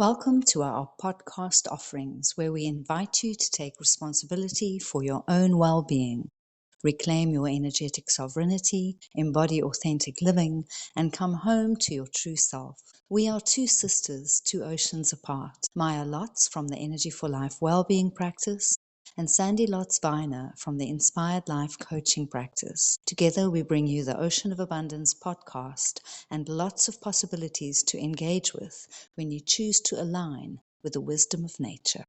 Welcome to our podcast offerings, where we invite you to take responsibility for your own well being, reclaim your energetic sovereignty, embody authentic living, and come home to your true self. We are two sisters, two oceans apart. Maya Lotz from the Energy for Life Wellbeing practice, and Sandy Lotz Viner from the Inspired Life Coaching practice. Together, we bring you the Ocean of Abundance podcast and lots of possibilities to engage with when you choose to align with the wisdom of nature.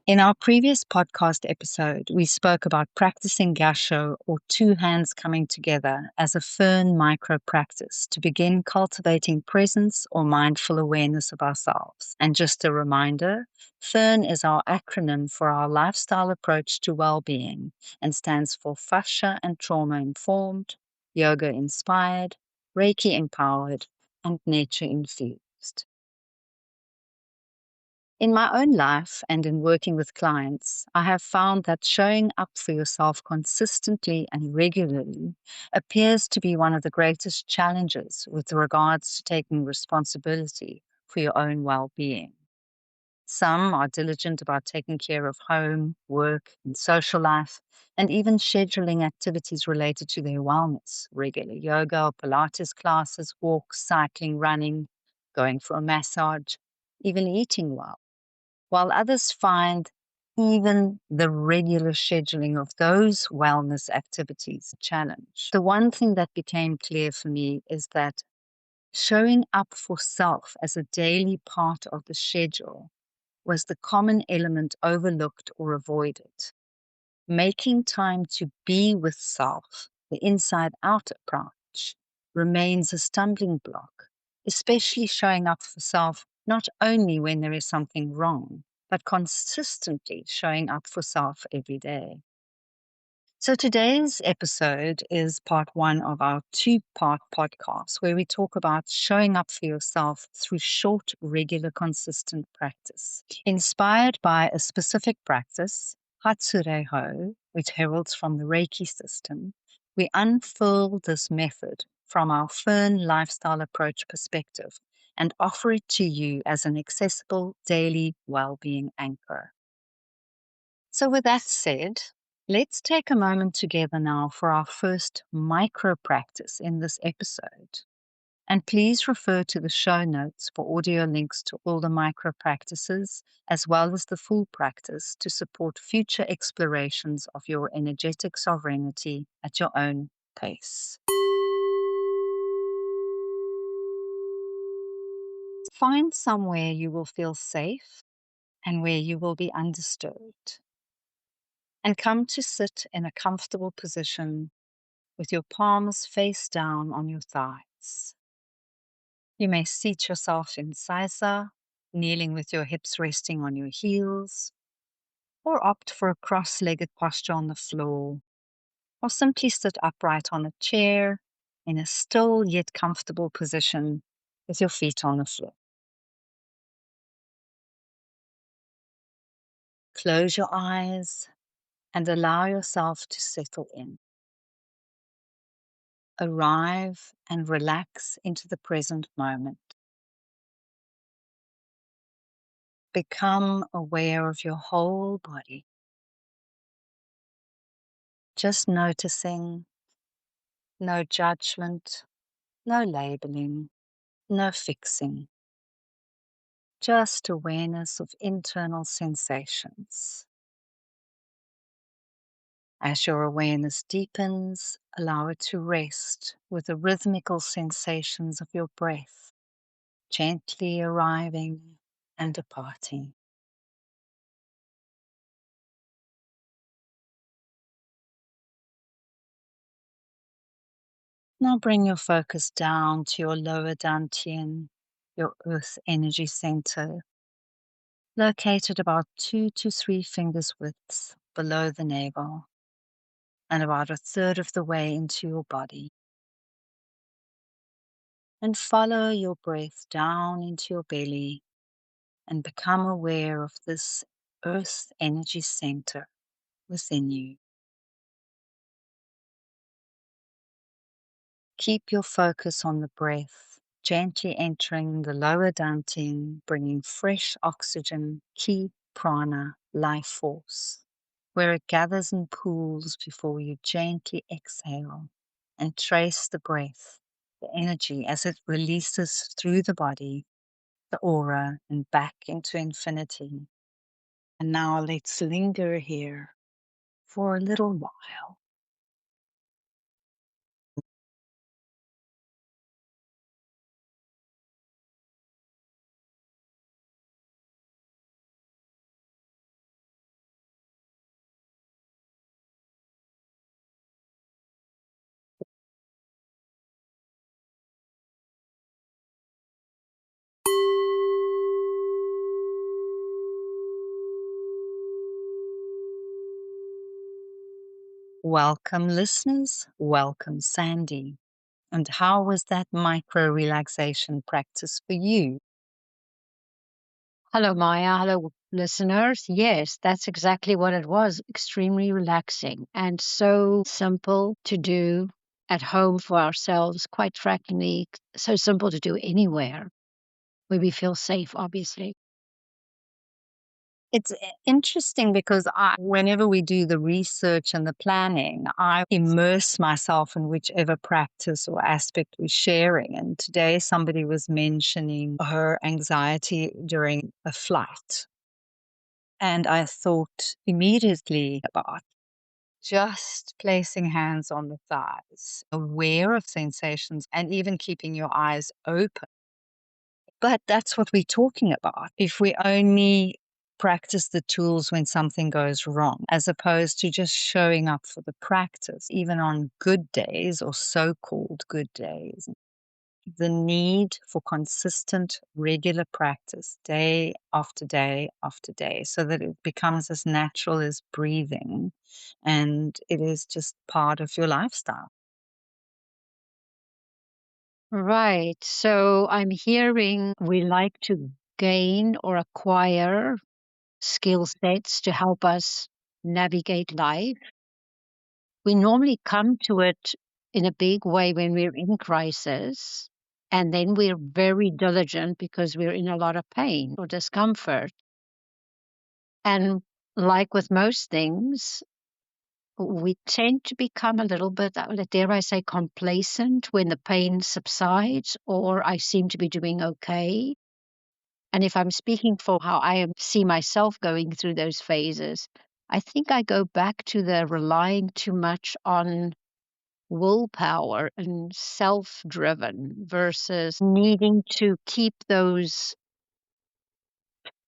In our previous podcast episode, we spoke about practicing gasho, or two hands coming together, as a fern micro practice to begin cultivating presence or mindful awareness of ourselves. And just a reminder, fern is our acronym for our lifestyle approach to well-being and stands for fascia and trauma informed, yoga inspired, Reiki empowered, and nature infused. In my own life and in working with clients, I have found that showing up for yourself consistently and regularly appears to be one of the greatest challenges with regards to taking responsibility for your own well-being. Some are diligent about taking care of home, work, and social life, and even scheduling activities related to their wellness, regular yoga or Pilates classes, walks, cycling, running, going for a massage, even eating well, while others find even the regular scheduling of those wellness activities a challenge. The one thing that became clear for me is that showing up for self as a daily part of the schedule was the common element overlooked or avoided. Making time to be with self, the inside-out approach, remains a stumbling block, especially showing up for self not only when there is something wrong, but consistently showing up for self every day. So today's episode is part one of our two-part podcast where we talk about showing up for yourself through short, regular, consistent practice. Inspired by a specific practice, Hatsurei-ho, which heralds from the Reiki system, we unfold this method from our fern lifestyle approach perspective and offer it to you as an accessible daily well-being anchor. So with that said, let's take a moment together now for our first micro practice in this episode. And please refer to the show notes for audio links to all the micro practices, as well as the full practice to support future explorations of your energetic sovereignty at your own pace. Find somewhere you will feel safe and where you will be undisturbed, and come to sit in a comfortable position with your palms face down on your thighs. You may seat yourself in sisa, kneeling with your hips resting on your heels, or opt for a cross-legged posture on the floor, or simply sit upright on a chair in a still yet comfortable position with your feet on the floor. Close your eyes and allow yourself to settle in. Arrive and relax into the present moment. Become aware of your whole body. Just noticing, no judgment, no labeling, no fixing. Just awareness of internal sensations. As your awareness deepens, allow it to rest with the rhythmical sensations of your breath, gently arriving and departing. Now bring your focus down to your lower dantian, your earth energy center, located about 2 to 3 fingers widths below the navel and about a third of the way into your body. And follow your breath down into your belly and become aware of this earth energy center within you. Keep your focus on the breath, gently entering the lower dantian, bringing fresh oxygen, ki, prana, life force, where it gathers in pools before you gently exhale and trace the breath, the energy as it releases through the body, the aura, and back into infinity. And now let's linger here for a little while. Welcome, listeners. Welcome, Sandy. And how was that micro relaxation practice for you? Hello, Maya. Hello, listeners. Yes, that's exactly what it was. Extremely relaxing and so simple to do at home for ourselves. Quite frankly, so simple to do anywhere where we feel safe, obviously. It's interesting because whenever we do the research and the planning, I immerse myself in whichever practice or aspect we're sharing. And today somebody was mentioning her anxiety during a flight. And I thought immediately about just placing hands on the thighs, aware of sensations, and even keeping your eyes open. But that's what we're talking about. If we only practice the tools when something goes wrong, as opposed to just showing up for the practice, even on good days or so called good days, the need for consistent, regular practice day after day after day, so that it becomes as natural as breathing and it is just part of your lifestyle. Right. So I'm hearing we like to gain or acquire skill sets to help us navigate life. We normally come to it in a big way when we're in crisis, and then we're very diligent because we're in a lot of pain or discomfort. And like with most things, we tend to become a little bit, dare I say, complacent when the pain subsides or I seem to be doing okay. And if I'm speaking for how see myself going through those phases, I think I go back to the relying too much on willpower and self-driven versus needing to keep those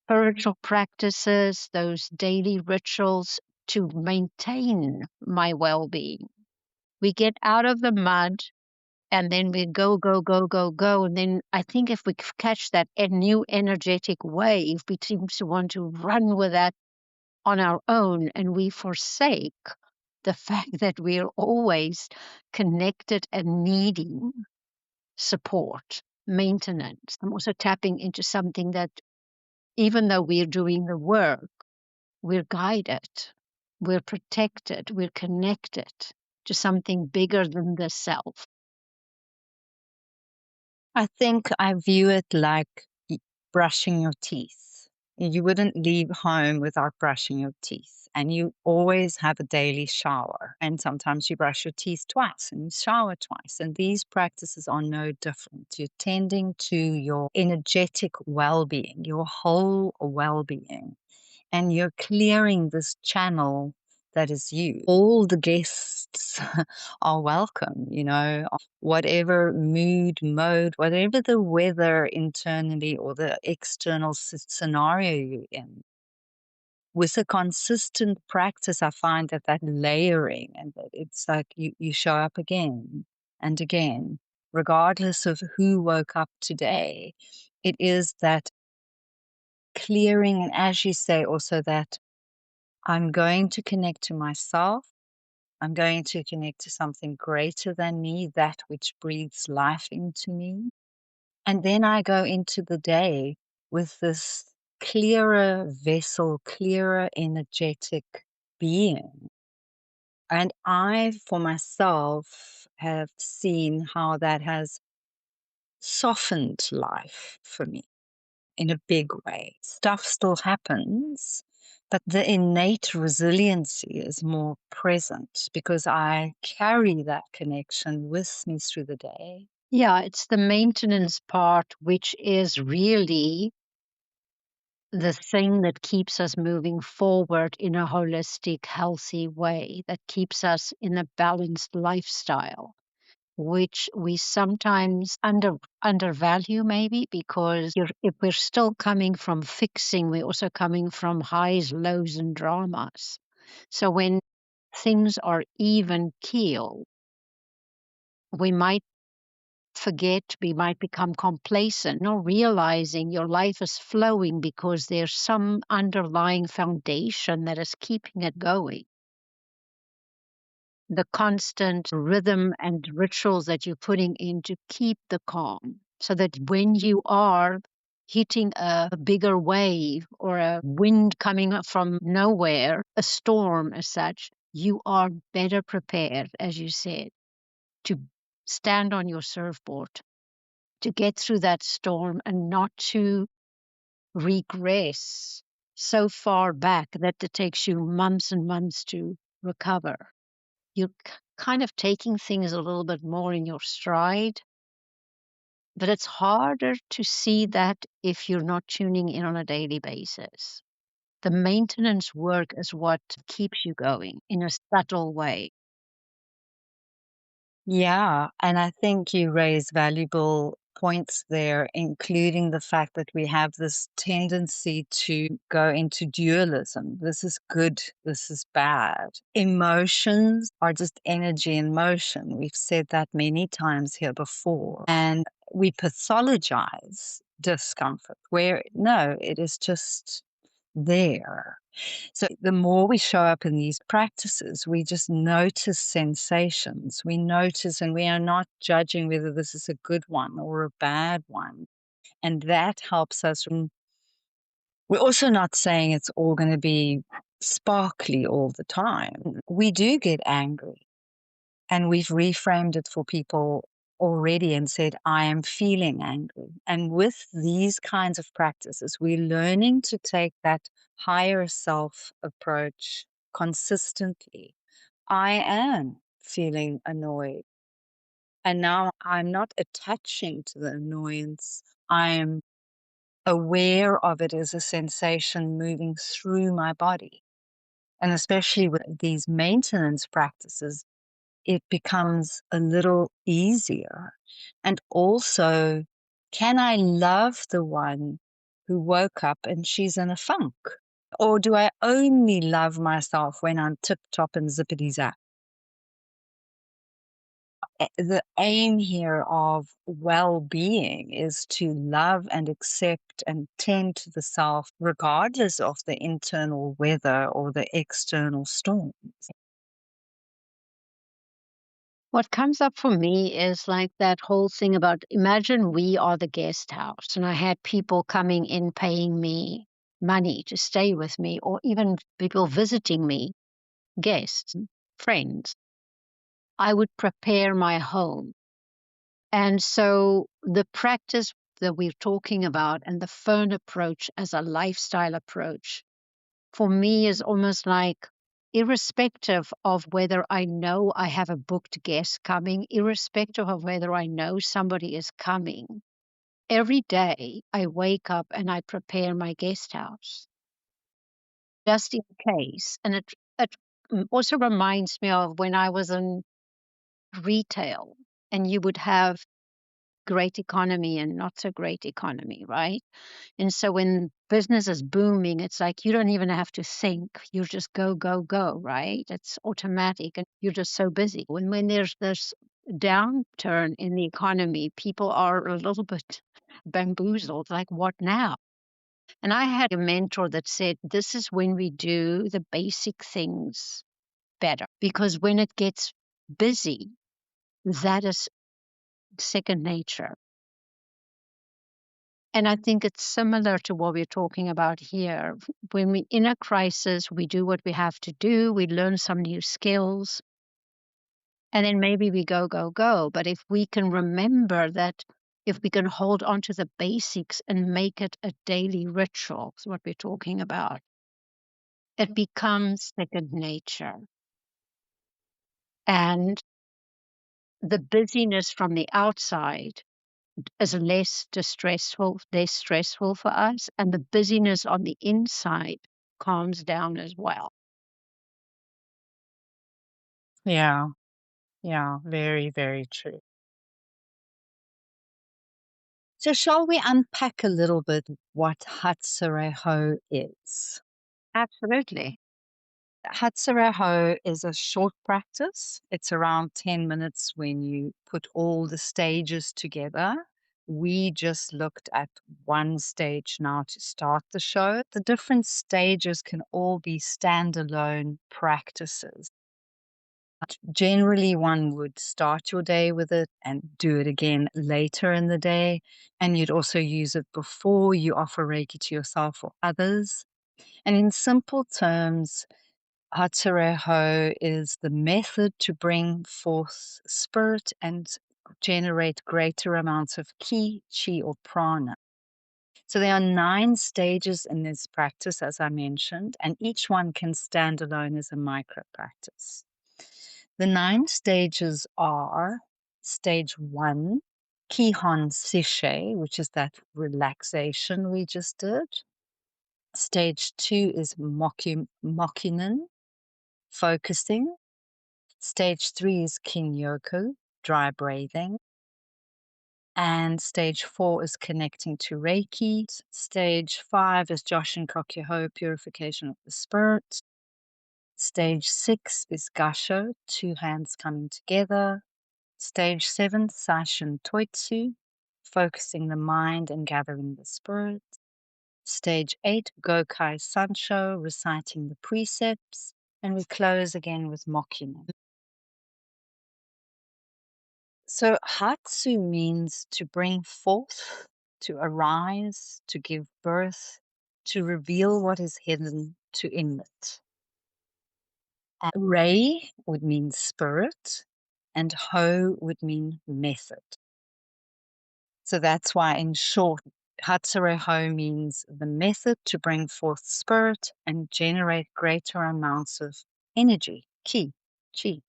spiritual practices, those daily rituals to maintain my well-being. We get out of the mud and then we go, go, go, go, go. And then I think if we catch that new energetic wave, we seem to want to run with that on our own and we forsake the fact that we're always connected and needing support, maintenance. I'm also tapping into something that even though we're doing the work, we're guided, we're protected, we're connected to something bigger than the self. I think I view it like brushing your teeth. You wouldn't leave home without brushing your teeth. And you always have a daily shower. And sometimes you brush your teeth twice and you shower twice. And these practices are no different. You're tending to your energetic well being, your whole well being, and you're clearing this channel that is you. All the guests are welcome, whatever mood, mode, whatever the weather internally or the external scenario you're in. With a consistent practice, I find that layering and that it's like you show up again and again, regardless of who woke up today. It is that clearing, and as you say, also that I'm going to connect to myself. I'm going to connect to something greater than me, that which breathes life into me. And then I go into the day with this clearer vessel, clearer energetic being. And I, for myself, have seen how that has softened life for me in a big way. Stuff still happens, but the innate resiliency is more present because I carry that connection with me through the day. Yeah, it's the maintenance part, which is really the thing that keeps us moving forward in a holistic, healthy way, that keeps us in a balanced lifestyle, which we sometimes undervalue maybe because if we're still coming from fixing, we're also coming from highs, lows, and dramas. So when things are even keel, we might forget, we might become complacent, not realizing your life is flowing because there's some underlying foundation that is keeping it going. The constant rhythm and rituals that you're putting in to keep the calm so that when you are hitting a bigger wave or a wind coming up from nowhere, a storm as such, you are better prepared, as you said, to stand on your surfboard, to get through that storm and not to regress so far back that it takes you months and months to recover. You're kind of taking things a little bit more in your stride, but it's harder to see that if you're not tuning in on a daily basis. The maintenance work is what keeps you going in a subtle way. Yeah, and I think you raise valuable points there, including the fact that we have this tendency to go into dualism. This is good, this is bad. Emotions are just energy in motion. We've said that many times here before. And we pathologize discomfort, where no, it is just there. So the more we show up in these practices, we just notice sensations. We notice, and we are not judging whether this is a good one or a bad one. And that helps us. We're also not saying it's all going to be sparkly all the time. We do get angry, and we've reframed it for people already and said, I am feeling angry. And with these kinds of practices, we're learning to take that higher self approach consistently. I am feeling annoyed. And now I'm not attaching to the annoyance. I'm aware of it as a sensation moving through my body. And especially with these maintenance practices, it becomes a little easier. And also, can I love the one who woke up and she's in a funk? Or do I only love myself when I'm tip top and zippity zap? The aim here of well being is to love and accept and tend to the self, regardless of the internal weather or the external storms. What comes up for me is like that whole thing about imagine we are the guest house and I had people coming in paying me money to stay with me, or even people visiting me, guests, friends. I would prepare my home. And so the practice that we're talking about and the fern approach as a lifestyle approach for me is almost like irrespective of whether I know I have a booked guest coming, irrespective of whether I know somebody is coming, every day I wake up and I prepare my guest house just in case. And it also reminds me of when I was in retail and you would have great economy and not so great economy, right? And so when business is booming, it's like you don't even have to think. You just go, go, go, right? It's automatic and you're just so busy. When there's this downturn in the economy, people are a little bit bamboozled, like, what now? And I had a mentor that said, this is when we do the basic things better. Because when it gets busy, that is second nature. And I think it's similar to what we're talking about here. When we're in a crisis, we do what we have to do, we learn some new skills, and then maybe we go, go, go. But if we can remember that, if we can hold on to the basics and make it a daily ritual, is what we're talking about, it becomes second nature. And the busyness from the outside is less stressful for us, and the busyness on the inside calms down as well. Yeah, yeah, very, very true. So, shall we unpack a little bit what Hatsurei-ho is? Absolutely. Hatsurei-ho is a short practice. It's around 10 minutes when you put all the stages together. We just looked at one stage now to start the show. The different stages can all be standalone practices. Generally, one would start your day with it and do it again later in the day. And you'd also use it before you offer Reiki to yourself or others. And in simple terms, Hatsurei-ho is the method to bring forth spirit and generate greater amounts of ki, chi, or prana. So there are 9 stages in this practice, as I mentioned, and each one can stand alone as a micro practice. The 9 stages are stage 1, Kihon Sishe, which is that relaxation we just did. Stage 2 is Mokunen, focusing. Stage 3 is Kinyoku, dry breathing. And stage 4 is connecting to Reiki. Stage 5 is Joshin Kokyoho, purification of the spirit. Stage 6 is Gasho, 2 hands coming together. Stage 7, Sashin Toitsu, focusing the mind and gathering the spirit. Stage 8, Gokai Sansho, reciting the precepts. And we close again with Mokunen. So Hatsu means to bring forth, to arise, to give birth, to reveal what is hidden, to emit. And Rei would mean spirit, and Ho would mean method. So that's why, in short, Hatsurei-ho means the method to bring forth spirit and generate greater amounts of energy, ki, chi,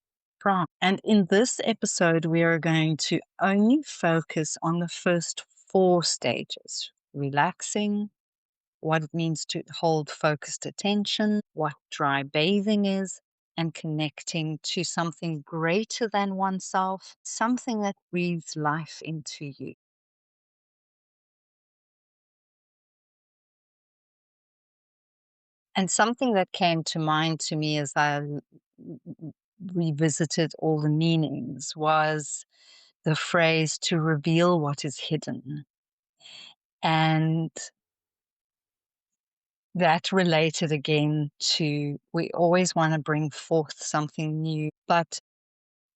prana. And in this episode, we are going to only focus on the first 4 stages: relaxing, what it means to hold focused attention, what dry bathing is, and connecting to something greater than oneself, something that breathes life into you. And something that came to mind to me as I revisited all the meanings was the phrase to reveal what is hidden. And that related again to we always want to bring forth something new, but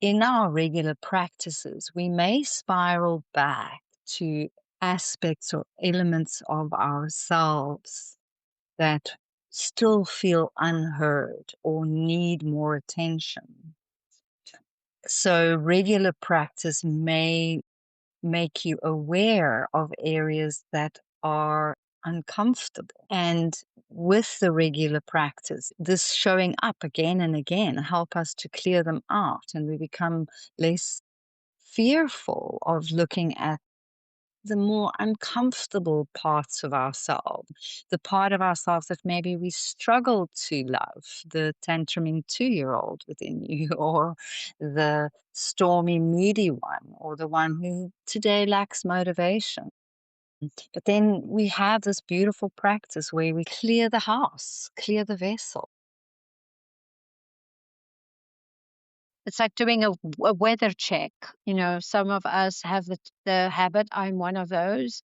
in our regular practices, we may spiral back to aspects or elements of ourselves that still feel unheard or need more attention. So, regular practice may make you aware of areas that are uncomfortable. And with the regular practice, this showing up again and again help us to clear them out, and we become less fearful of looking at the more uncomfortable parts of ourselves, the part of ourselves that maybe we struggle to love, the tantruming 2-year-old within you, or the stormy, moody one, or the one who today lacks motivation. But then we have this beautiful practice where we clear the house, clear the vessel. It's like doing a weather check. You know, some of us have the habit, I'm one of those,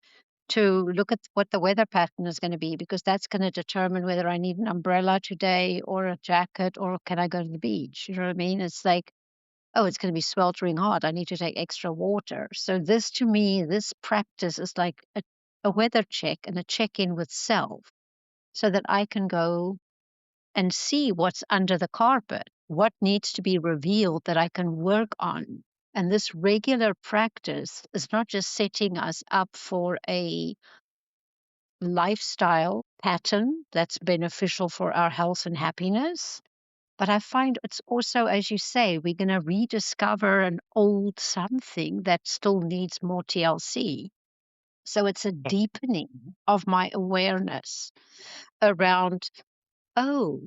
to look at what the weather pattern is going to be, because that's going to determine whether I need an umbrella today or a jacket, or can I go to the beach? You know what I mean? It's like, oh, it's going to be sweltering hot. I need to take extra water. So this, to me, this practice is like a weather check and a check-in with self so that I can go and see what's under the carpet, what needs to be revealed that I can work on. And this regular practice is not just setting us up for a lifestyle pattern that's beneficial for our health and happiness, but I find it's also, as you say, we're going to rediscover an old something that still needs more TLC. So it's a deepening of my awareness around, oh,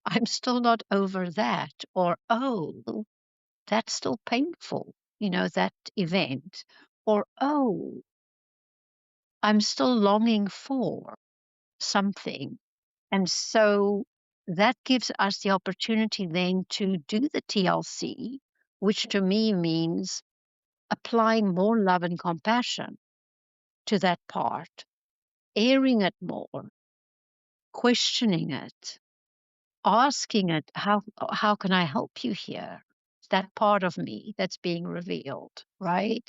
I'm still not over that, or oh, that's still painful, that event, or oh, I'm still longing for something. And so that gives us the opportunity then to do the TLC, which to me means applying more love and compassion to that part, airing it more, questioning it, asking it, how can I help you here? That part of me that's being revealed, right?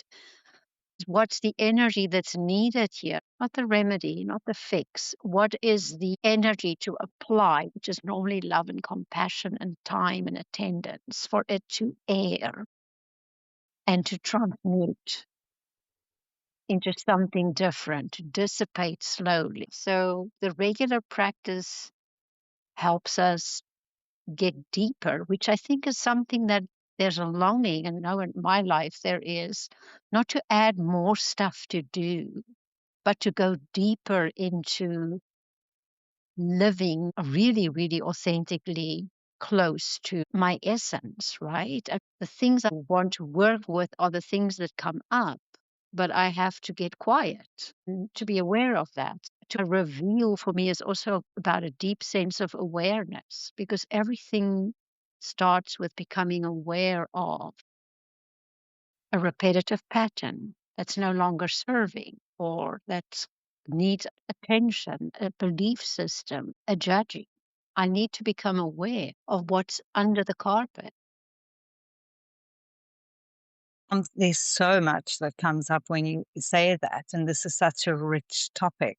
What's the energy that's needed here? Not the remedy, not the fix. What is the energy to apply, which is normally love and compassion and time and attendance for it to air and to transmute into something different, to dissipate slowly. So the regular practice helps us get deeper, which I think is something that there's a longing, and now in my life there is, not to add more stuff to do, but to go deeper into living really, really authentically close to my essence, right? And the things I want to work with are the things that come up, but I have to get quiet to be aware of that. To reveal for me is also about a deep sense of awareness because everything starts with becoming aware of a repetitive pattern that's no longer serving or that needs attention, a belief system, a judging. I need to become aware of what's under the carpet. There's so much that comes up when you say that, and this is such a rich topic.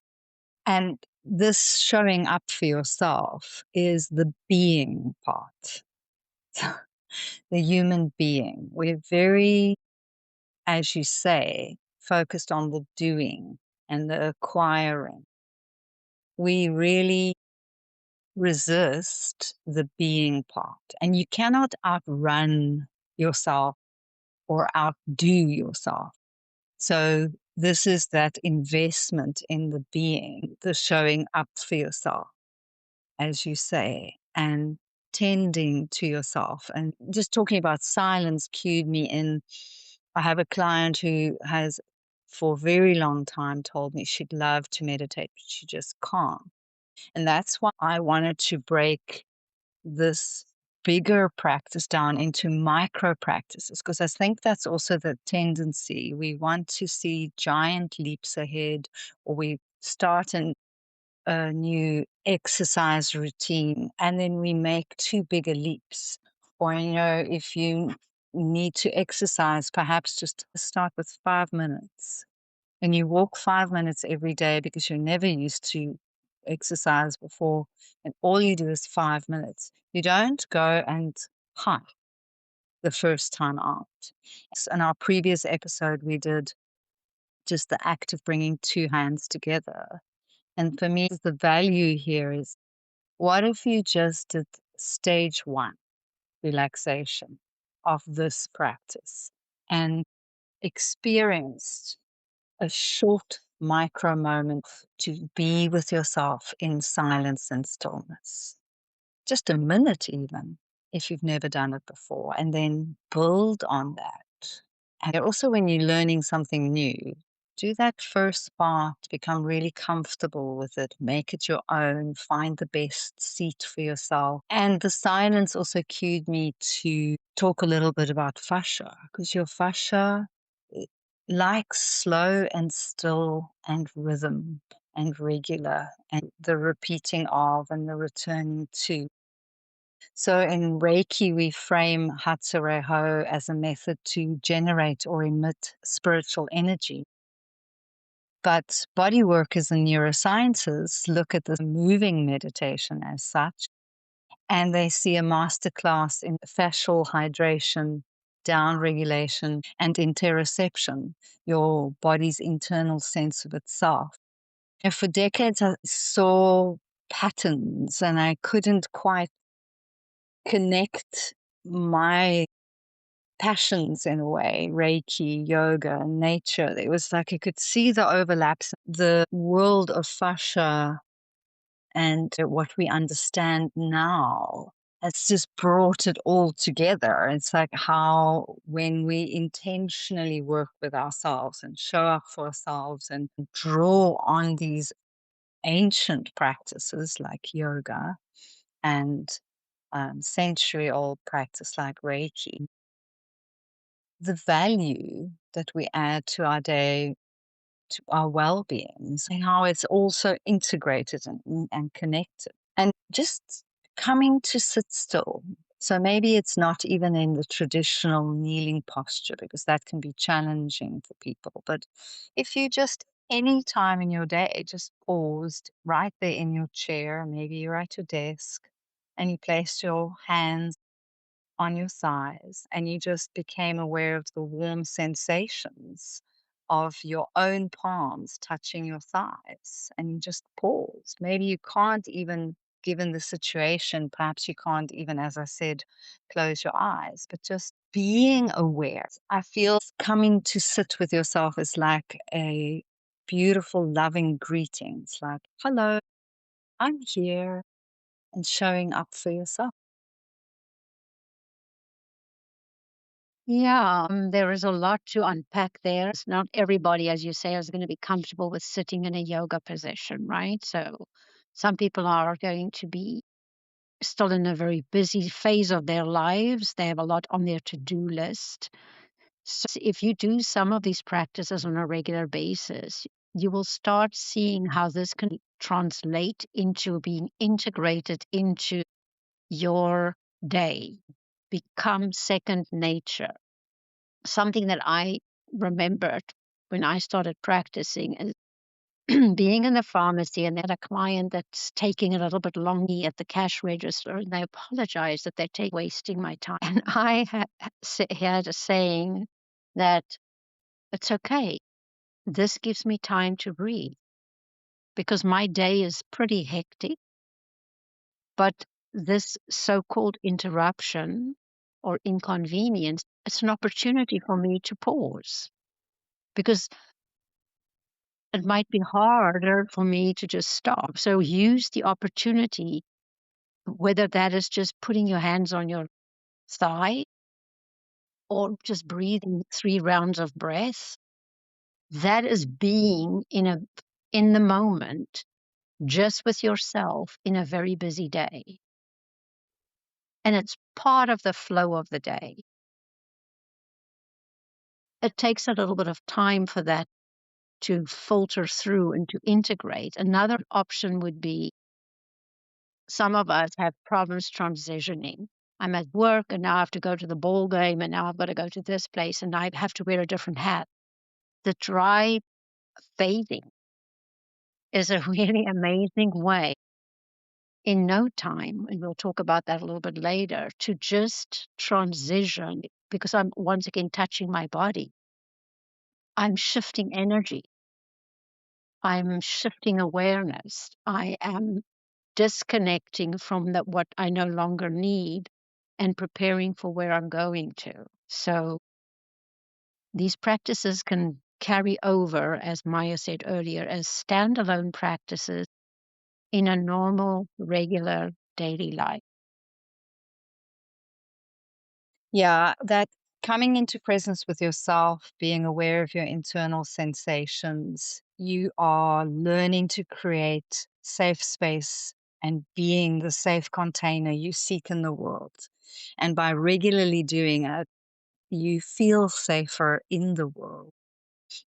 And this showing up for yourself is the being part, the human being. We're very, as you say, focused on the doing and the acquiring. We really resist the being part. And you cannot outrun yourself or outdo yourself. So this is that investment in the being, the showing up for yourself, as you say, and tending to yourself. And just talking about silence cued me in. I have a client who has, for a very long time, told me she'd love to meditate, but she just can't. And that's why I wanted to break this bigger practice down into micro practices, because I think that's also the tendency. We want to see giant leaps ahead, or we start a new exercise routine and then we make too big a leaps. Or, if you need to exercise, perhaps just start with 5 minutes and you walk 5 minutes every day because you're never used to exercise before, and all you do is 5 minutes. You don't go and hike the first time out. In our previous episode, we did just the act of bringing two hands together. And for me, the value here is, what if you just did stage one, relaxation of this practice, and experienced a short micro moment to be with yourself in silence and stillness. Just a minute, even if you've never done it before, and then build on that. And also, when you're learning something new, do that first part, become really comfortable with it, make it your own, find the best seat for yourself. And the silence also cued me to talk a little bit about fascia, because your fascia likes slow and still and rhythm and regular and the repeating of and the returning to. So in Reiki, we frame Hatsurei-ho as a method to generate or emit spiritual energy. But body workers and neuroscientists look at the moving meditation as such, and they see a masterclass in fascial hydration, down regulation, and interoception, your body's internal sense of itself. And for decades, I saw patterns and I couldn't quite connect my passions in a way, Reiki, yoga, nature. It was like I could see the overlaps, the world of fascia and what we understand now. It's just brought it all together. It's like how when we intentionally work with ourselves and show up for ourselves and draw on these ancient practices like yoga and century old practice like Reiki, the value that we add to our day, to our well-being, and how it's also integrated and connected. And just coming to sit still. So maybe it's not even in the traditional kneeling posture because that can be challenging for people. But if you just any time in your day just paused right there in your chair, maybe you're at your desk and you placed your hands on your thighs and you just became aware of the warm sensations of your own palms touching your thighs and you just pause. Maybe you can't even, given the situation, perhaps you can't even, as I said, close your eyes, but just being aware. I feel coming to sit with yourself is like a beautiful, loving greeting. It's like, hello, I'm here, and showing up for yourself. Yeah, there is a lot to unpack there. It's not everybody, as you say, is going to be comfortable with sitting in a yoga position, right? So some people are going to be still in a very busy phase of their lives. They have a lot on their to-do list. So if you do some of these practices on a regular basis, you will start seeing how this can translate into being integrated into your day, become second nature. Something that I remembered when I started practicing is being in the pharmacy and they had a client that's taking a little bit longer at the cash register and they apologize that they're wasting my time. And I had a saying that it's okay. This gives me time to breathe because my day is pretty hectic, but this so-called interruption or inconvenience, it's an opportunity for me to pause because it might be harder for me to just stop. So use the opportunity, whether that is just putting your hands on your thigh or just breathing 3 rounds of breath. That is being in the moment, just with yourself in a very busy day. And it's part of the flow of the day. It takes a little bit of time for that to filter through and to integrate. Another option would be some of us have problems transitioning. I'm at work and now I have to go to the ball game and now I've got to go to this place and I have to wear a different hat. The dry fading is a really amazing way in no time, and we'll talk about that a little bit later, to just transition because I'm once again touching my body. I'm shifting energy. I'm shifting awareness. I am disconnecting from what I no longer need and preparing for where I'm going to. So these practices can carry over, as Maya said earlier, as standalone practices in a normal, regular daily life. Yeah, that coming into presence with yourself, being aware of your internal sensations, you are learning to create safe space and being the safe container you seek in the world. And by regularly doing it, you feel safer in the world.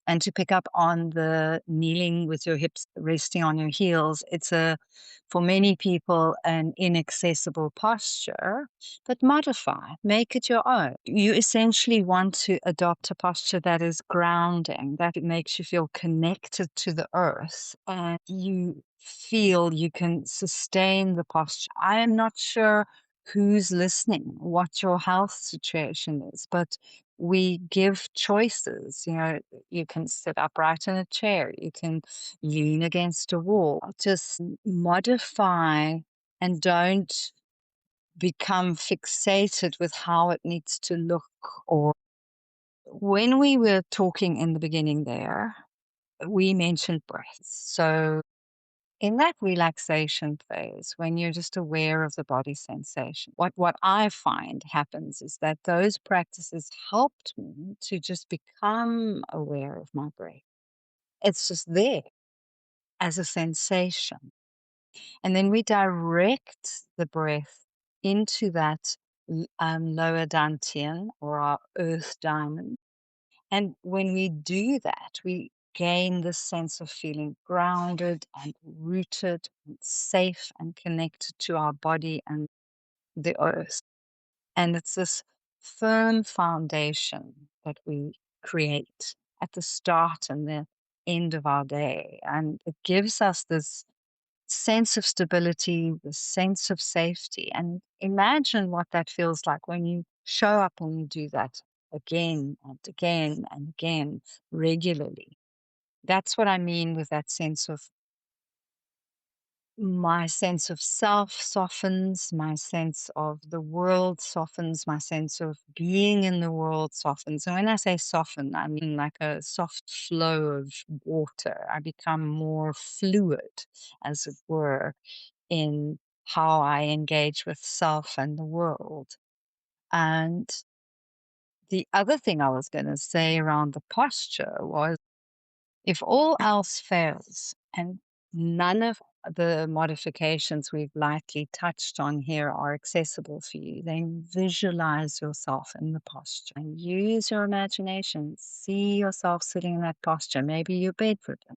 and to pick up on the kneeling with your hips resting on your heels. It's for many people, an inaccessible posture, but modify, make it your own. You essentially want to adopt a posture that is grounding, that makes you feel connected to the earth, and you feel you can sustain the posture. I am not sure who's listening, what your health situation is, but we give choices. You can sit upright in a chair, you can lean against a wall. Just modify and don't become fixated with how it needs to look. Or when we were talking in the beginning there, we mentioned breath. So in that relaxation phase, when you're just aware of the body sensation, what I find happens is that those practices helped me to just become aware of my breath. It's just there as a sensation. And then we direct the breath into that lower dantian, or our earth diamond. And when we do that, we gain this sense of feeling grounded and rooted and safe and connected to our body and the earth. And it's this firm foundation that we create at the start and the end of our day. And it gives us this sense of stability, the sense of safety. And imagine what that feels like when you show up and you do that again and again and again regularly. That's what I mean with that sense of, my sense of self softens, my sense of the world softens, my sense of being in the world softens. And when I say soften, I mean like a soft flow of water. I become more fluid, as it were, in how I engage with self and the world. And the other thing I was going to say around the posture was, if all else fails and none of the modifications we've lightly touched on here are accessible for you, then visualize yourself in the posture and use your imagination. See yourself sitting in that posture. Maybe you're bedridden,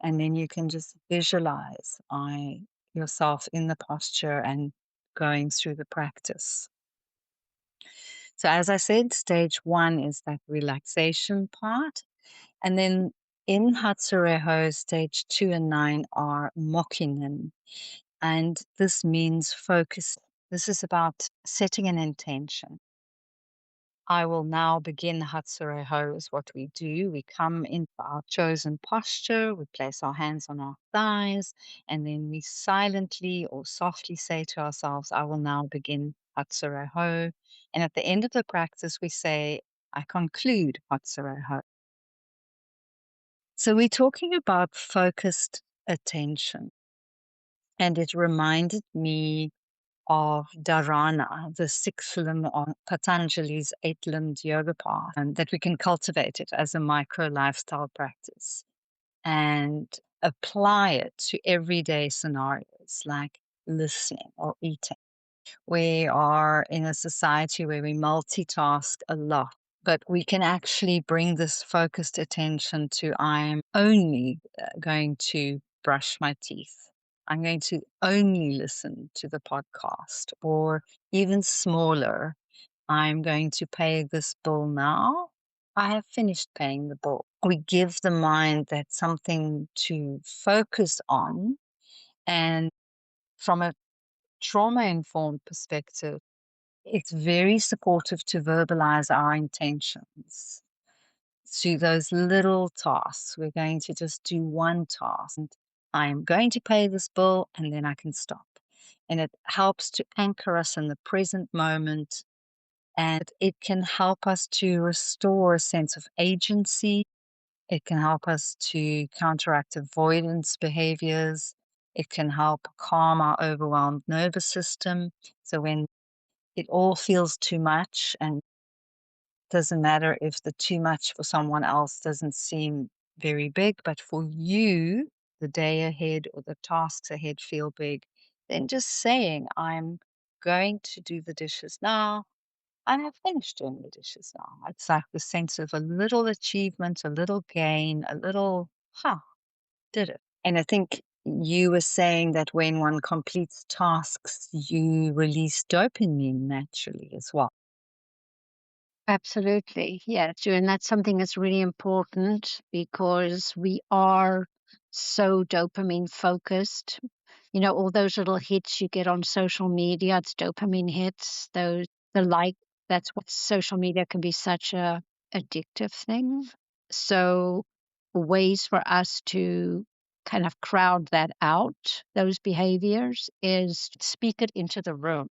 and then you can just visualize yourself in the posture and going through the practice. So, as I said, stage one is that relaxation part. And then in Hatsurei-ho, stage 2 and 9 are mokinen. And this means focus. This is about setting an intention. I will now begin Hatsurei-ho, is what we do. We come into our chosen posture, we place our hands on our thighs, and then we silently or softly say to ourselves, I will now begin Hatsurei-ho. And at the end of the practice, we say, I conclude Hatsurei-ho. So we're talking about focused attention. And it reminded me of dharana, the sixth limb on Patanjali's eight-limbed yoga path, and that we can cultivate it as a micro lifestyle practice and apply it to everyday scenarios like listening or eating. We are in a society where we multitask a lot, but we can actually bring this focused attention to, I'm only going to brush my teeth. I'm going to only listen to the podcast, or even smaller, I'm going to pay this bill now. I have finished paying the bill. We give the mind that something to focus on. And from a trauma informed perspective, it's very supportive to verbalize our intentions to those little tasks. We're going to just do one task. And I'm going to pay this bill and then I can stop. And it helps to anchor us in the present moment. And it can help us to restore a sense of agency. It can help us to counteract avoidance behaviors. It can help calm our overwhelmed nervous system. So when it all feels too much, and doesn't matter if the too much for someone else doesn't seem very big, but for you, the day ahead or the tasks ahead feel big, then just saying, I'm going to do the dishes now. I have finished doing the dishes now. It's like the sense of a little achievement, a little gain, a little, did it. And I think you were saying that when one completes tasks, you release dopamine naturally as well. Absolutely. Yes. And that's something that's really important because we are so dopamine focused. All those little hits you get on social media, it's dopamine hits, the like, that's what social media can be such a addictive thing. So ways for us to kind of crowd that out, those behaviors, is speak it into the room.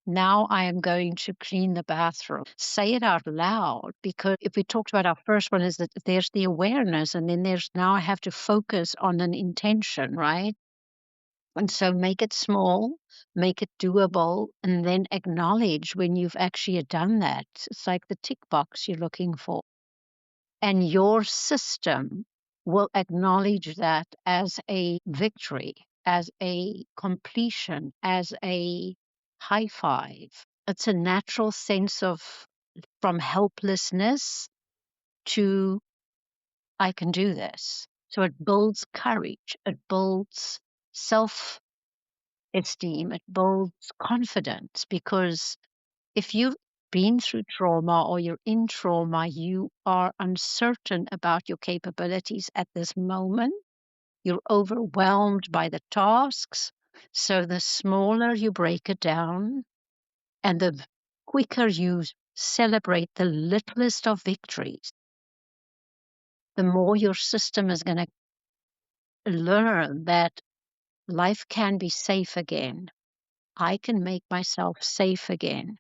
Now I am going to clean the bathroom. Say it out loud because if we talked about our first one is that there's the awareness and then there's now I have to focus on an intention, right? And so make it small, make it doable, and then acknowledge when you've actually done that. It's like the tick box you're looking for. And your system will acknowledge that as a victory, as a completion, as a high five. It's a natural sense of from helplessness to I can do this. So it builds courage, it builds self esteem, it builds confidence because if you've been through trauma or you're in trauma, you are uncertain about your capabilities at this moment. You're overwhelmed by the tasks. So the smaller you break it down and the quicker you celebrate the littlest of victories, the more your system is going to learn that life can be safe again. I can make myself safe again.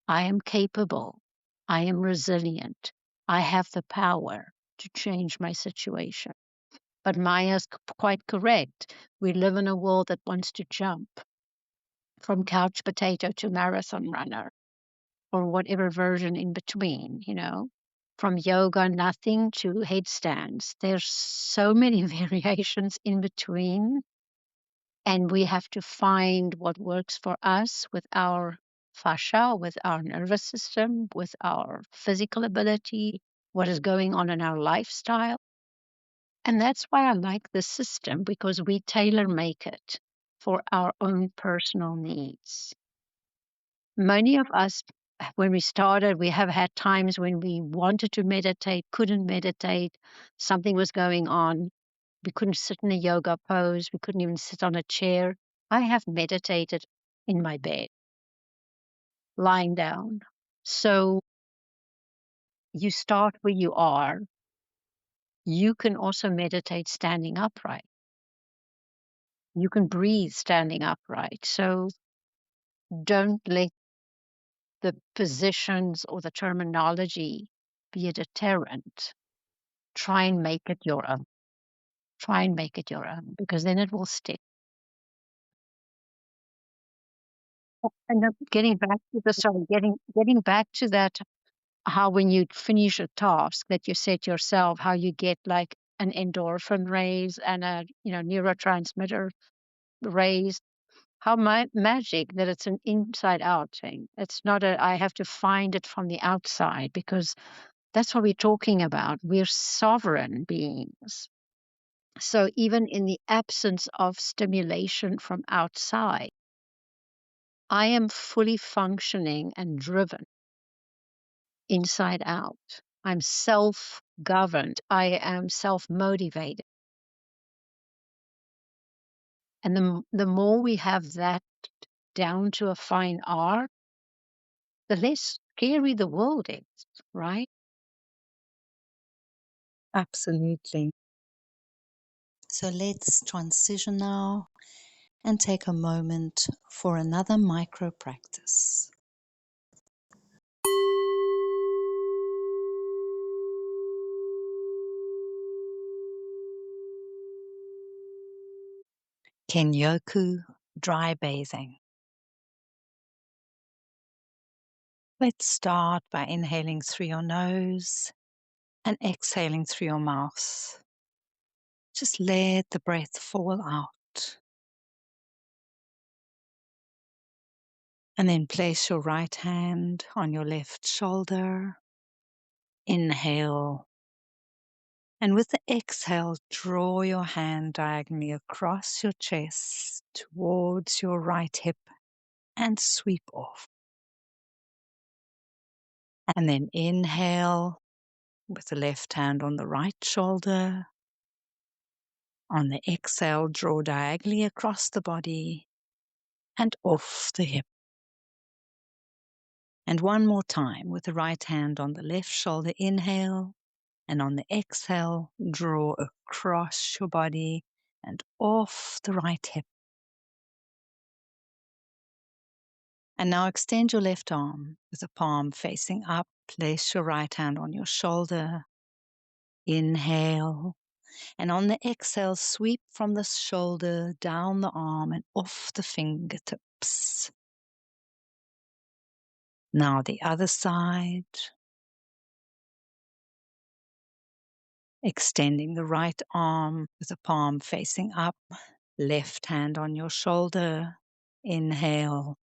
I am capable. I am resilient. I have the power to change my situation. But Maya's quite correct. We live in a world that wants to jump from couch potato to marathon runner or whatever version in between. From yoga nothing to headstands. There's so many variations in between. And we have to find what works for us with our fascia, with our nervous system, with our physical ability, what is going on in our lifestyle. And that's why I like the system because we tailor make it for our own personal needs. Many of us, when we started, we have had times when we wanted to meditate, couldn't meditate, something was going on. We couldn't sit in a yoga pose. We couldn't even sit on a chair. I have meditated in my bed, lying down. So you start where you are. You can also meditate standing upright. You can breathe standing upright. So don't let the positions or the terminology be a deterrent. Try and make it your own. Try and make it your own because then it will stick. And then getting back to that, how when you finish a task that you set yourself, how you get like an endorphin raise and a neurotransmitter raise. How magic that it's an inside out thing. It's not a I have to find it from the outside because that's what we're talking about. We're sovereign beings. So even in the absence of stimulation from outside, I am fully functioning and driven inside out. I'm self governed. I am self motivated. And the more we have that down to a fine art, the less scary the world is, right? Absolutely. So let's transition now and take a moment for another micro practice. Kenyoku dry bathing. Let's start by inhaling through your nose and exhaling through your mouth. Just let the breath fall out. And then place your right hand on your left shoulder. Inhale. And with the exhale, draw your hand diagonally across your chest towards your right hip and sweep off. And then inhale with the left hand on the right shoulder. On the exhale, draw diagonally across the body and off the hip. And one more time with the right hand on the left shoulder, inhale. And on the exhale, draw across your body and off the right hip. And now extend your left arm with the palm facing up. Place your right hand on your shoulder. Inhale. And on the exhale, sweep from the shoulder down the arm and off the fingertips. Now the other side. Extending the right arm with the palm facing up. Left hand on your shoulder. Inhale.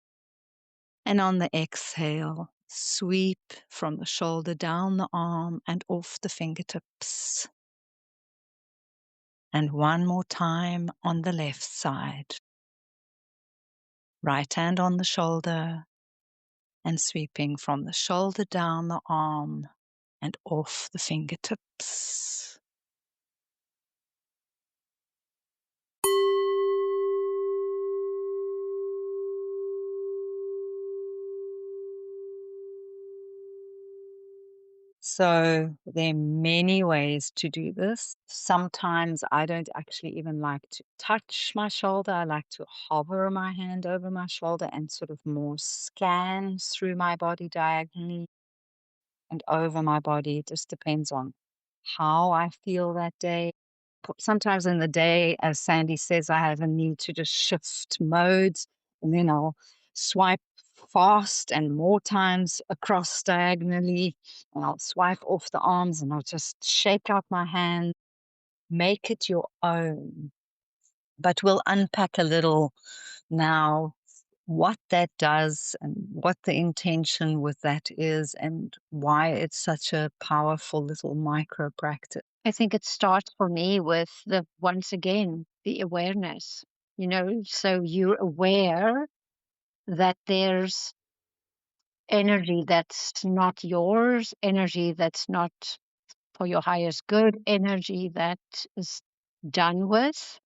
And on the exhale, sweep from the shoulder down the arm and off the fingertips. And one more time on the left side. Right hand on the shoulder and sweeping from the shoulder down the arm and off the fingertips. So there are many ways to do this. Sometimes I don't actually even like to touch my shoulder. I like to hover my hand over my shoulder and sort of more scan through my body diagonally and over my body. It just depends on how I feel that day. Sometimes in the day, as Sandy says, I have a need to just shift modes, and then I'll swipe fast and more times across diagonally, and I'll swipe off the arms and I'll just shake out my hand, make it your own. But we'll unpack a little now what that does and what the intention with that is and why it's such a powerful little micro practice. I think it starts for me with once again, the awareness, so you're aware that there's energy that's not yours, energy that's not for your highest good, energy that is done with,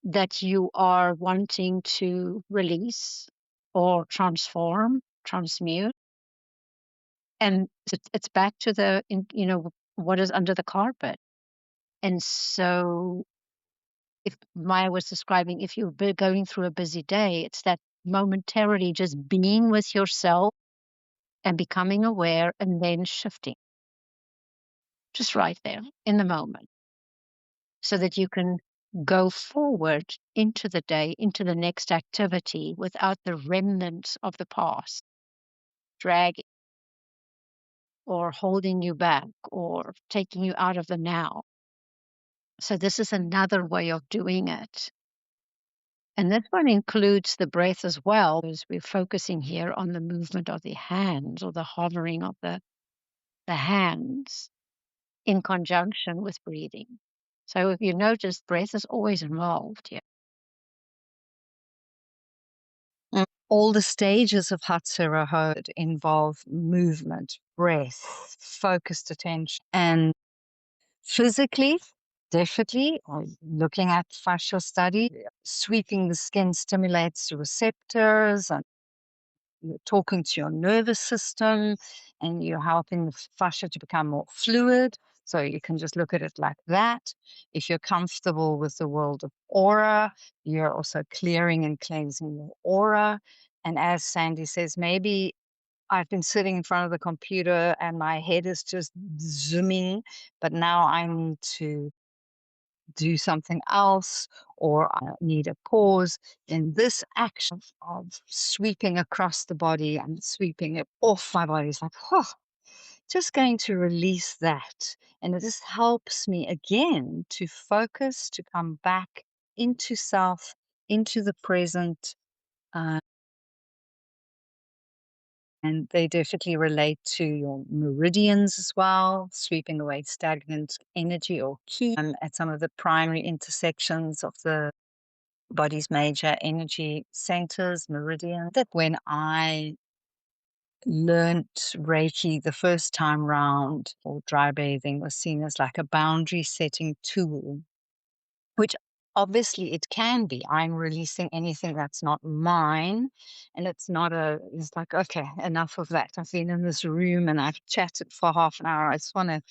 that you are wanting to release or transform, transmute. And it's back to what is under the carpet. And so if Maya was describing, if you're going through a busy day, it's that momentarily just being with yourself and becoming aware and then shifting just right there in the moment so that you can go forward into the day, into the next activity without the remnants of the past dragging or holding you back or taking you out of the now. So this is another way of doing it. And this one includes the breath as well, as we're focusing here on the movement of the hands or the hovering of the hands in conjunction with breathing. So if you notice, breath is always involved here. All the stages of Hatsurei-ho involve movement, breath, focused attention, and physically, definitely, looking at fascial study, sweeping the skin stimulates the receptors, and you're talking to your nervous system, and you're helping the fascia to become more fluid. So you can just look at it like that. If you're comfortable with the world of aura, you're also clearing and cleansing your aura. And as Sandy says, maybe I've been sitting in front of the computer and my head is just zooming, but now I need to do something else or I need a pause. In this action of sweeping across the body and sweeping it off my body, it's like, oh, just going to release that. And it just helps me again to focus, to come back into self, into the present. and they definitely relate to your meridians as well, sweeping away stagnant energy or ki at some of the primary intersections of the body's major energy centers, meridian. That when I learnt Reiki the first time round, or dry bathing was seen as like a boundary setting tool, which obviously it can be. I'm releasing anything that's not mine. And it's like, okay, enough of that. I've been in this room and I've chatted for half an hour. I just want to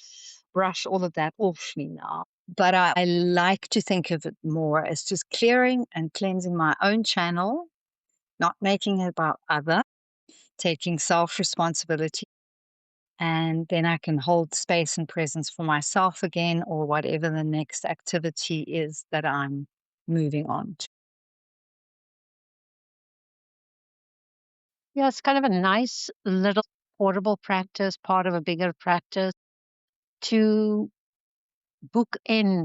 brush all of that off me now. But I like to think of it more as just clearing and cleansing my own channel, not making it about other, taking self responsibility. And then I can hold space and presence for myself again, or whatever the next activity is that I'm moving on to. Yeah, it's kind of a nice little portable practice, part of a bigger practice to book in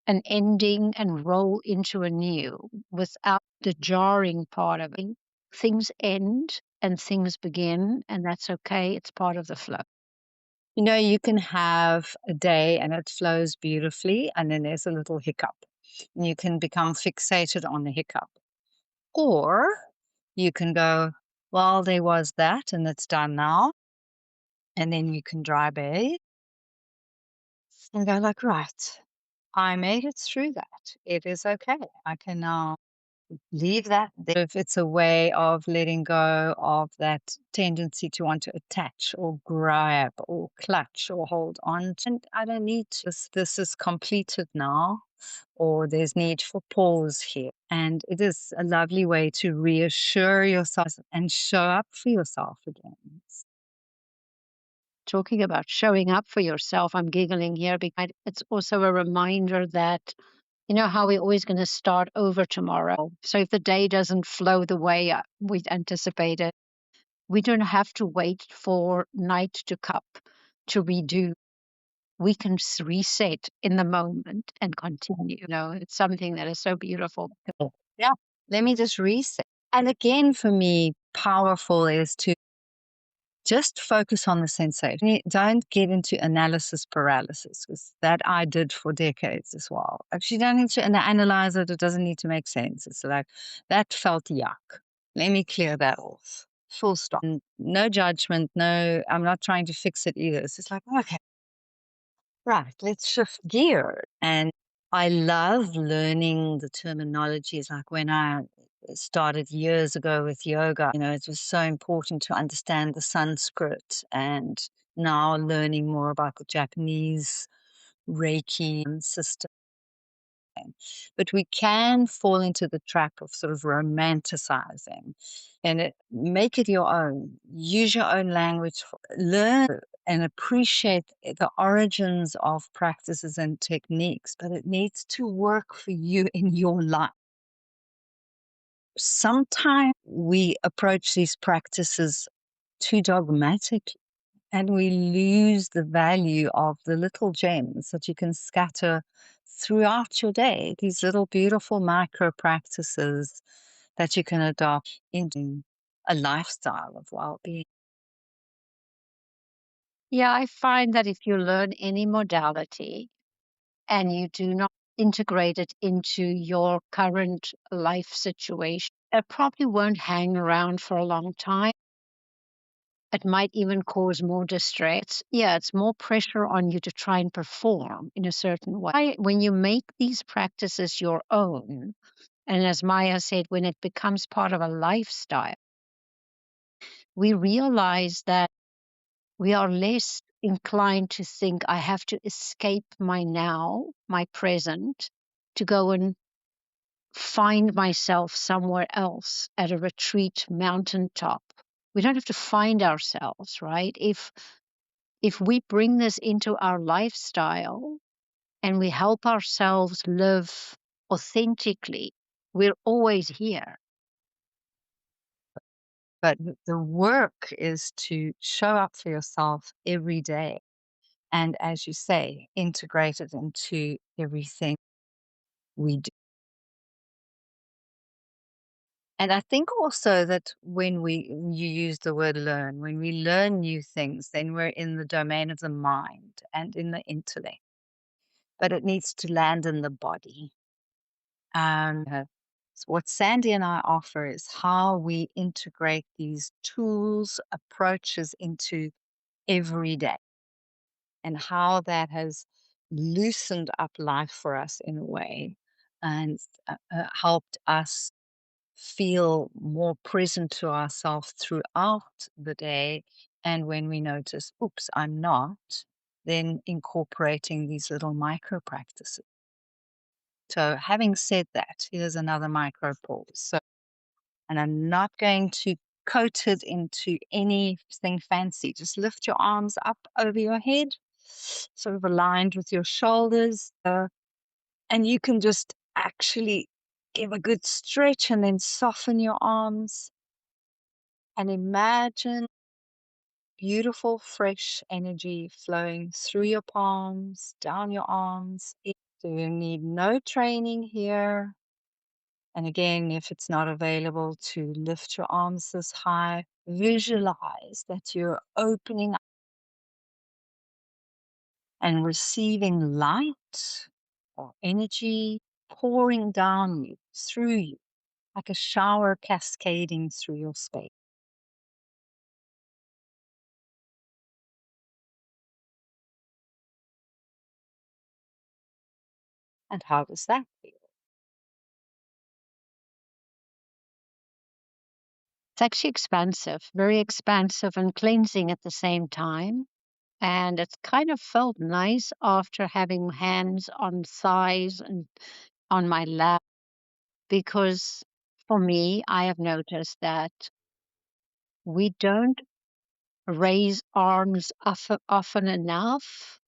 an ending and roll into a new without the jarring part of it. Things end and things begin, and that's okay. It's part of the flow. You can have a day and it flows beautifully, and then there's a little hiccup. And you can become fixated on the hiccup. Or you can go, well, there was that, and it's done now. And then you can dry bathe and go like, right, I made it through that. It is okay. I can now leave that there. If it's a way of letting go of that tendency to want to attach or grab or clutch or hold on. And I don't need to. This is completed now, or there's need for pause here. And it is a lovely way to reassure yourself and show up for yourself again. Talking about showing up for yourself, I'm giggling here because it's also a reminder that, you know, how we're always going to start over tomorrow. So if the day doesn't flow the way we anticipated, we don't have to wait for night to come to redo. We can reset in the moment and continue. It's something that is so beautiful. Yeah. Let me just reset. And again, for me, powerful is to just focus on the sensation. Don't get into analysis paralysis, because that I did for decades as well. Actually, you don't need to analyze it. It doesn't need to make sense. It's like, that felt yuck. Let me clear that off. Full stop. And no judgment. No, I'm not trying to fix it either. It's just like, okay, right, let's shift gear. And I love learning the terminologies. Like when I started years ago with yoga, it was so important to understand the Sanskrit, and now learning more about the Japanese Reiki system. But we can fall into the trap of sort of romanticizing and make it your own. Use your own language, learn and appreciate the origins of practices and techniques, but it needs to work for you in your life. Sometimes we approach these practices too dogmatically, and we lose the value of the little gems that you can scatter throughout your day, these little beautiful micro practices that you can adopt into a lifestyle of well-being. Yeah, I find that if you learn any modality and you do not integrate it into your current life situation, it probably won't hang around for a long time. It might even cause more distress. Yeah, it's more pressure on you to try and perform in a certain way. When you make these practices your own, and as Maya said, when it becomes part of a lifestyle, we realize that we are less inclined to think, I have to escape my now, my present, to go and find myself somewhere else at a retreat mountaintop. We don't have to find ourselves, right? If we bring this into our lifestyle and we help ourselves live authentically, we're always here. But the work is to show up for yourself every day. And as you say, integrate it into everything we do. And I think also that when you use the word learn, when we learn new things, then we're in the domain of the mind and in the intellect, but it needs to land in the body. So what Sandy and I offer is how we integrate these tools, approaches into every day, and how that has loosened up life for us in a way and helped us feel more present to ourselves throughout the day. And when we notice, oops, I'm not, then incorporating these little micro practices. So, having said that, here's another micro pause. So, and I'm not going to coat it into anything fancy. Just lift your arms up over your head, sort of aligned with your shoulders. And you can just actually give a good stretch and then soften your arms and imagine beautiful, fresh energy flowing through your palms, down your arms. So you need no training here. And again, if it's not available to lift your arms this high, visualize that you're opening up and receiving light or energy pouring down you, through you, like a shower cascading through your space. And how does that feel? It's actually expansive, very expansive and cleansing at the same time. And it's kind of felt nice after having hands on thighs and on my lap, because for me, I have noticed that we don't raise arms often enough,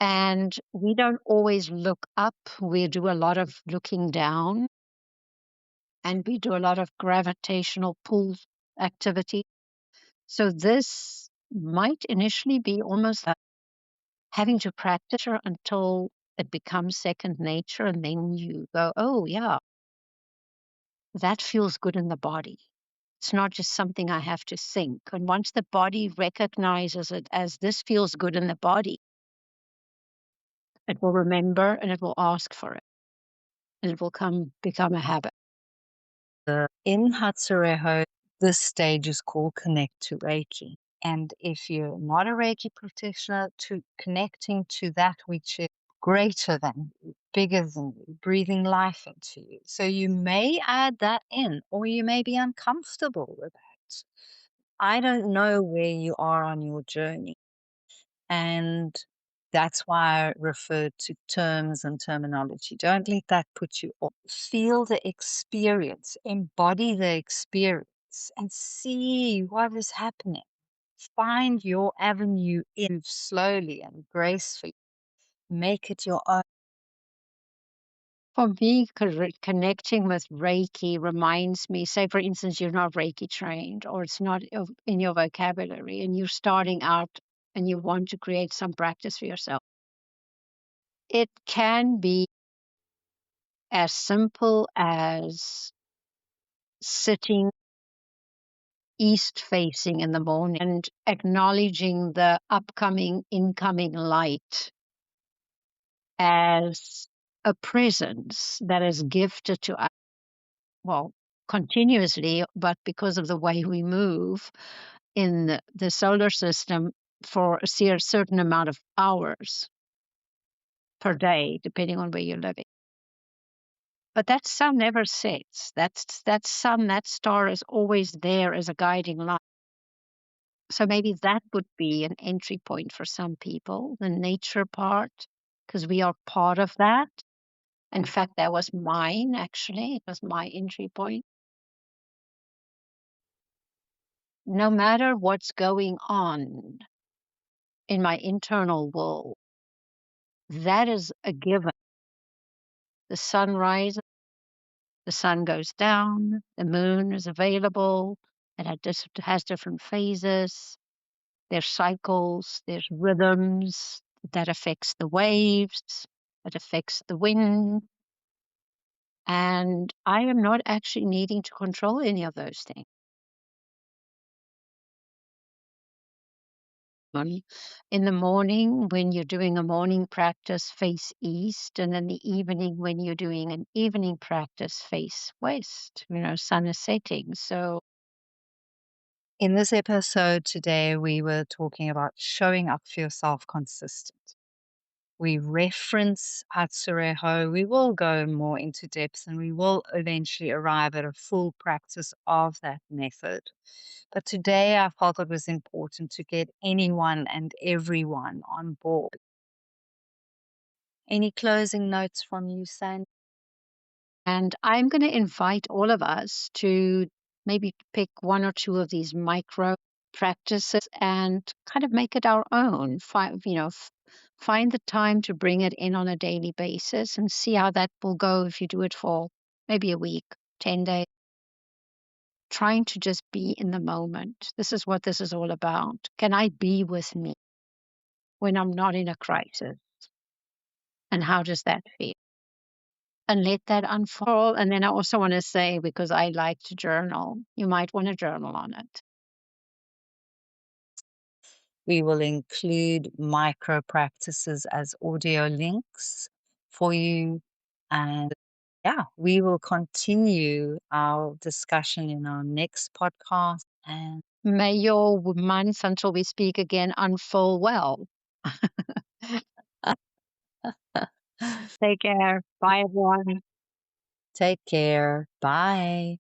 and we don't always look up. We do a lot of looking down, and we do a lot of gravitational pull activity. So this might initially be almost like having to practice until it becomes second nature, and then you go, oh yeah, that feels good in the body. It's not just something I have to think. And once the body recognizes it as this feels good in the body, it will remember and it will ask for it, and it will become a habit. In Hatsurei-ho, this stage is called Connect to Reiki. And if you're not a Reiki practitioner, to connecting to that which is greater than you, bigger than you, breathing life into you. So you may add that in, or you may be uncomfortable with that. I don't know where you are on your journey. And that's why I referred to terms and terminology. Don't let that put you off. Feel the experience, embody the experience, and see what is happening. Find your avenue in slowly and gracefully. Make it your own. For me, connecting with Reiki reminds me, say, for instance, you're not Reiki trained or it's not in your vocabulary and you're starting out and you want to create some practice for yourself. It can be as simple as sitting east facing in the morning and acknowledging the upcoming, incoming light as a presence that is gifted to us, well, continuously, but because of the way we move in the solar system for a certain amount of hours per day, depending on where you're living. But that sun never sets. That sun, that star is always there as a guiding light. So maybe that would be an entry point for some people, the nature part, because we are part of that. In fact, that was mine, actually. It was my entry point. No matter what's going on in my internal world, that is a given. The sun rises, the sun goes down, the moon is available, has different phases, there's cycles, there's rhythms that affects the waves, that affects the wind. And I am not actually needing to control any of those things. Um, In the morning, when you're doing a morning practice, face east, and then the evening, when you're doing an evening practice, face west. Sun is setting. So In this episode today, we were talking about showing up for yourself consistent. We reference Hatsurei-ho. We will go more into depth and we will eventually arrive at a full practice of that method. But today I felt it was important to get anyone and everyone on board. Any closing notes from you, Sandy? And I'm going to invite all of us to maybe pick one or two of these micro practices and kind of make it our own. Find the time to bring it in on a daily basis and see how that will go if you do it for maybe a week, 10 days. Trying to just be in the moment. This is what this is all about. Can I be with me when I'm not in a crisis? And how does that feel? And let that unfold. And then I also want to say, because I like to journal, you might want to journal on it. We will include micro practices as audio links for you. And yeah, we will continue our discussion in our next podcast. And May your month until we speak again unfold well. Take care. Bye, everyone. take care. Bye.